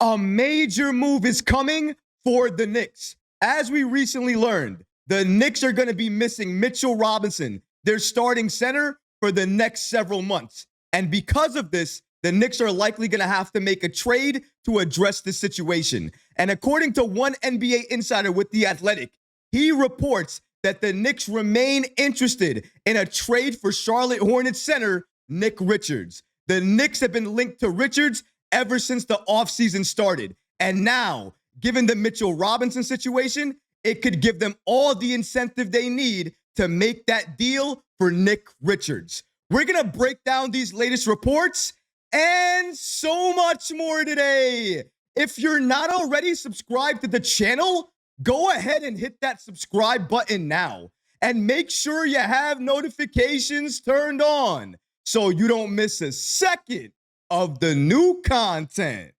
A major move is coming for the Knicks. As we recently learned, the Knicks are going to be missing Mitchell Robinson, their starting center, for the next several months. And because of this, the Knicks are likely going to have to make a trade to address the situation. And according to one NBA insider with The Athletic, he reports that the Knicks remain interested in a trade for Charlotte Hornets center Nick Richards. The Knicks have been linked to Richards ever since the offseason started. And now, given the Mitchell Robinson situation, it could give them all the incentive they need to make that deal for Nick Richards. We're going to break down these latest reports and so much more today. If you're not already subscribed to the channel, go ahead and hit that subscribe button now. And make sure you have notifications turned on so you don't miss a second of the new content.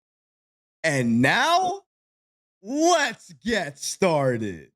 And now, let's get started.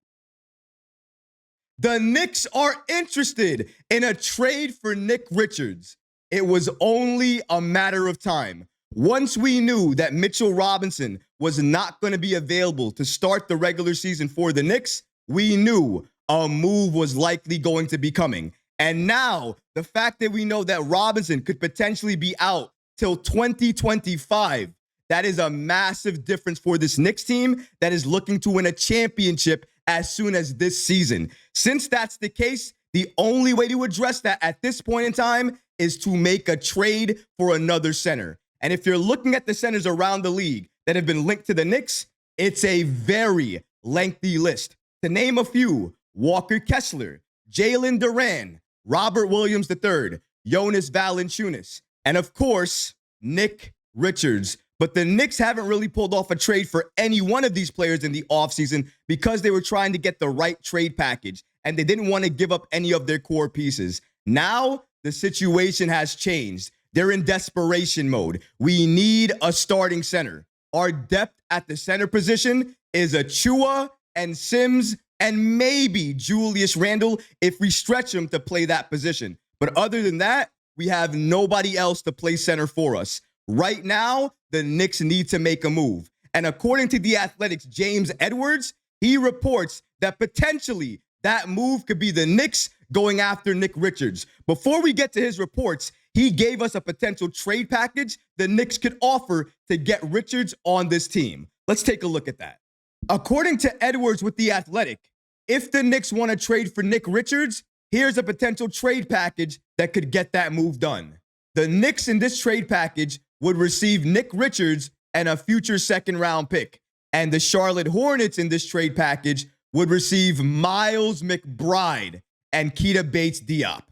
The Knicks are interested in a trade for Nick Richards. It was only a matter of time. Once we knew that Mitchell Robinson was not going to be available to start the regular season for the Knicks, we knew a move was likely going to be coming. And now, the fact that we know that Robinson could potentially be out till 2025, that is a massive difference for this Knicks team that is looking to win a championship as soon as this season. Since that's the case, the only way to address that at this point in time is to make a trade for another center. And if you're looking at the centers around the league that have been linked to the Knicks, it's a very lengthy list. To name a few: Walker Kessler, Jalen Duran, Robert Williams III, Jonas Valanciunas, and of course, Nick Richards. But the Knicks haven't really pulled off a trade for any one of these players in the offseason because they were trying to get the right trade package and they didn't want to give up any of their core pieces. Now, the situation has changed. They're in desperation mode. We need a starting center. Our depth at the center position is Achua and Sims and maybe Julius Randle if we stretch him to play that position. But other than that, we have nobody else to play center for us. Right now, the Knicks need to make a move. And according to The Athletic's James Edwards, he reports that potentially that move could be the Knicks going after Nick Richards. Before we get to his reports, he gave us a potential trade package the Knicks could offer to get Richards on this team. Let's take a look at that. According to Edwards with The Athletic, if the Knicks want to trade for Nick Richards, here's a potential trade package that could get that move done. The Knicks in this trade package would receive Nick Richards and a future second-round pick. And the Charlotte Hornets in this trade package would receive Miles McBride and Keita Bates-Diop.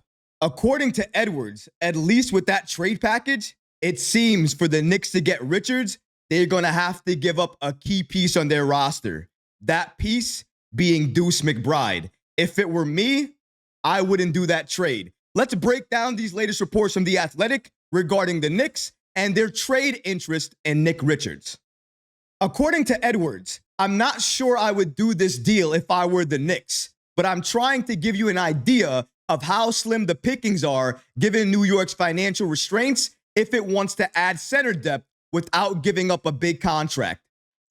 According to Edwards, at least with that trade package, it seems for the Knicks to get Richards, they're going to have to give up a key piece on their roster. That piece being Deuce McBride. If it were me, I wouldn't do that trade. Let's break down these latest reports from The Athletic regarding the Knicks and their trade interest in Nick Richards. According to Edwards, I'm not sure I would do this deal if I were the Knicks, but I'm trying to give you an idea of how slim the pickings are given New York's financial restraints if it wants to add center depth without giving up a big contract.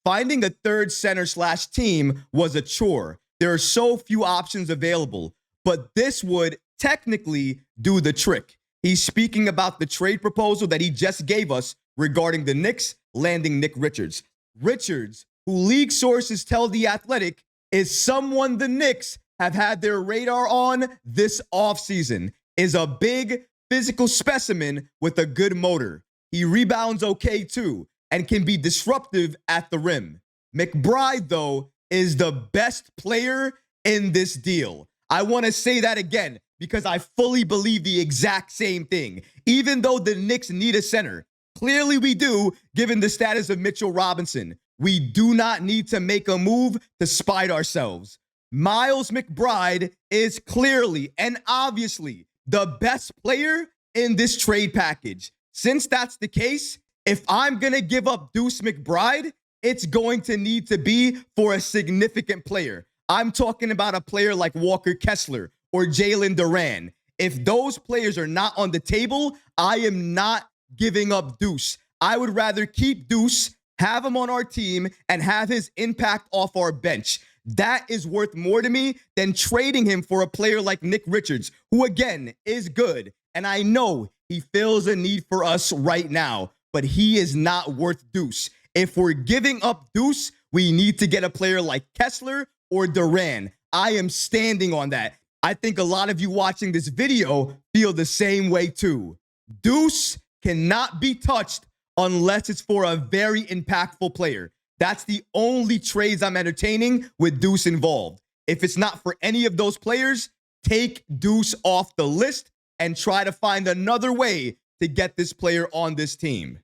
Finding a third center/team was a chore. There are so few options available, but this would technically do the trick. He's speaking about the trade proposal that he just gave us regarding the Knicks landing Nick Richards. Richards, who league sources tell The Athletic, is someone the Knicks have had their radar on this offseason, is a big physical specimen with a good motor. He rebounds okay too and can be disruptive at the rim. McBride, though, is the best player in this deal. I want to say that again because I fully believe the exact same thing. Even though the Knicks need a center, clearly we do, given the status of Mitchell Robinson. We do not need to make a move to spite ourselves. Miles McBride is clearly and obviously the best player in this trade package. Since that's the case, if I'm going to give up Deuce McBride, it's going to need to be for a significant player. I'm talking about a player like Walker Kessler or Jalen Duran. If those players are not on the table, I am not giving up Deuce. I would rather keep Deuce, have him on our team, and have his impact off our bench. That is worth more to me than trading him for a player like Nick Richards, who again is good. And I know he feels a need for us right now, but he is not worth Deuce. If we're giving up Deuce, we need to get a player like Kessler or Duran. I am standing on that. I think a lot of you watching this video feel the same way too. Deuce cannot be touched unless it's for a very impactful player. That's the only trades I'm entertaining with Deuce involved. If it's not for any of those players, take Deuce off the list and try to find another way to get this player on this team.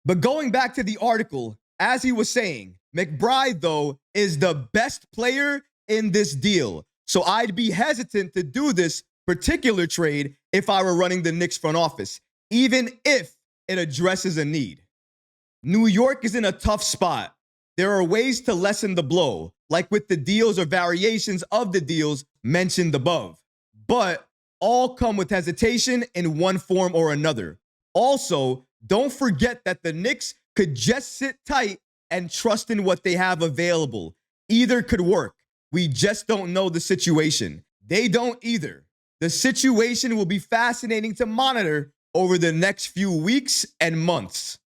But going back to the article, as he was saying, McBride, though, is the best player in this deal. So I'd be hesitant to do this particular trade if I were running the Knicks front office, even if it addresses a need. New York is in a tough spot. There are ways to lessen the blow, like with the deals or variations of the deals mentioned above, but all come with hesitation in one form or another. Also, don't forget that the Knicks could just sit tight and trust in what they have available. Either could work. We just don't know the situation. They don't either. The situation will be fascinating to monitor over the next few weeks and months.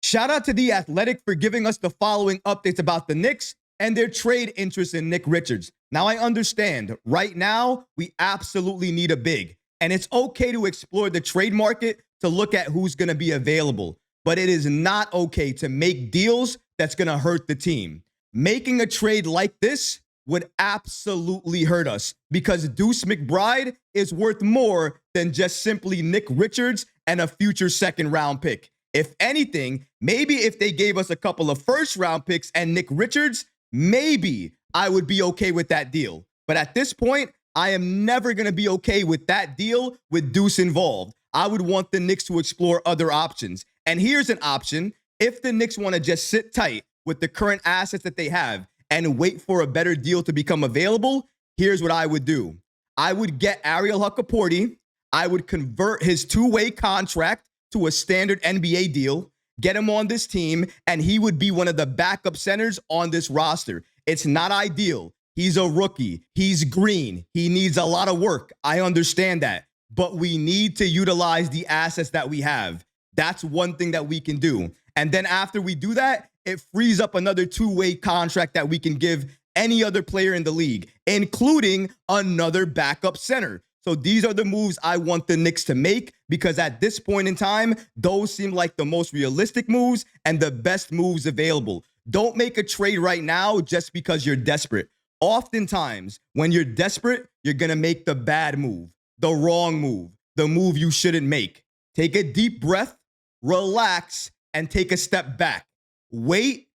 Shout out to The Athletic for giving us the following updates about the Knicks and their trade interest in Nick Richards. Now, I understand right now we absolutely need a big, and it's okay to explore the trade market to look at who's going to be available, but it is not okay to make deals that's going to hurt the team. Making a trade like this would absolutely hurt us because Deuce McBride is worth more than just simply Nick Richards and a future second-round pick. If anything, maybe if they gave us a couple of first-round picks and Nick Richards, maybe I would be okay with that deal. But at this point, I am never going to be okay with that deal with Deuce involved. I would want the Knicks to explore other options. And here's an option. If the Knicks want to just sit tight with the current assets that they have and wait for a better deal to become available, here's what I would do. I would get Ariel Hukaporti. I would convert his two-way contract to a standard NBA deal, get him on this team, and he would be one of the backup centers on this roster. It's not ideal. He's a rookie. He's green. He needs a lot of work. I understand that. But we need to utilize the assets that we have. That's one thing that we can do. And then after we do that, it frees up another two-way contract that we can give any other player in the league, including another backup center. So these are the moves I want the Knicks to make because at this point in time, those seem like the most realistic moves and the best moves available. Don't make a trade right now just because you're desperate. Oftentimes, when you're desperate, you're going to make the bad move, the wrong move, the move you shouldn't make. Take a deep breath, relax, and take a step back. Wait,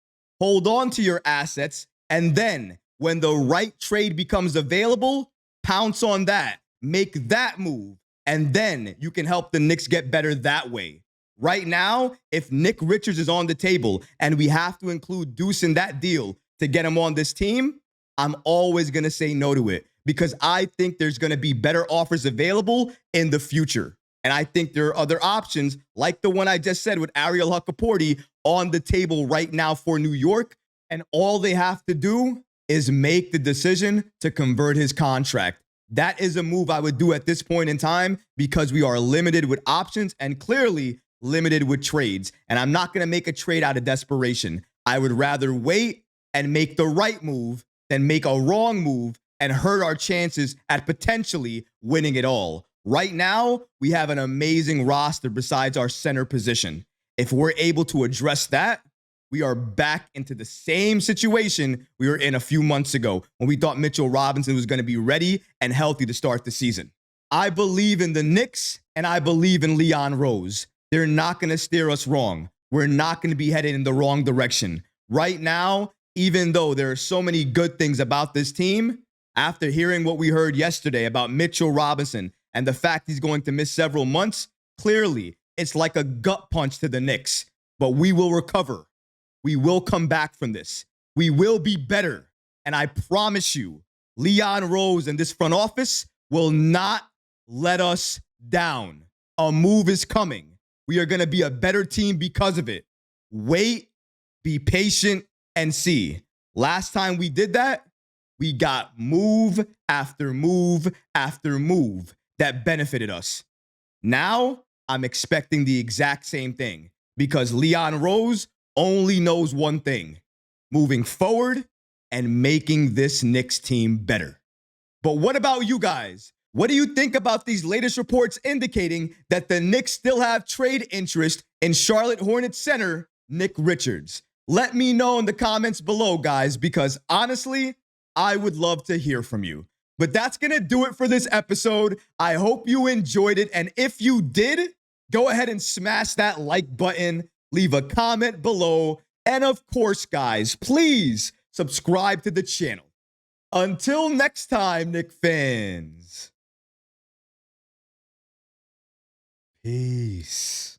hold on to your assets, and then when the right trade becomes available, pounce on that. Make that move, and then you can help the Knicks get better that way. Right now, if Nick Richards is on the table and we have to include Deuce in that deal to get him on this team, I'm always going to say no to it because I think there's going to be better offers available in the future. And I think there are other options like the one I just said with Ariel Hukaporti on the table right now for New York. And all they have to do is make the decision to convert his contract. That is a move I would do at this point in time because we are limited with options and clearly limited with trades. And I'm not going to make a trade out of desperation. I would rather wait and make the right move than make a wrong move and hurt our chances at potentially winning it all. Right now, we have an amazing roster besides our center position. If we're able to address that, we are back into the same situation we were in a few months ago when we thought Mitchell Robinson was going to be ready and healthy to start the season. I believe in the Knicks and I believe in Leon Rose. They're not going to steer us wrong. We're not going to be headed in the wrong direction. Right now, even though there are so many good things about this team, after hearing what we heard yesterday about Mitchell Robinson and the fact he's going to miss several months, clearly it's like a gut punch to the Knicks. But we will recover. We will come back from this. We will be better. And I promise you, Leon Rose and this front office will not let us down. A move is coming. We are going to be a better team because of it. Wait, be patient, and see. Last time we did that, we got move after move after move that benefited us. Now, I'm expecting the exact same thing because Leon Rose only knows one thing: moving forward and making this Knicks team better. But what about you guys? What do you think about these latest reports indicating that the Knicks still have trade interest in Charlotte Hornets center Nick Richards? Let me know in the comments below, guys, because honestly, I would love to hear from you. But that's going to do it for this episode. I hope you enjoyed it. And if you did, go ahead and smash that like button, leave a comment below. And of course, guys, please subscribe to the channel. Until next time, Knicks fans. Peace.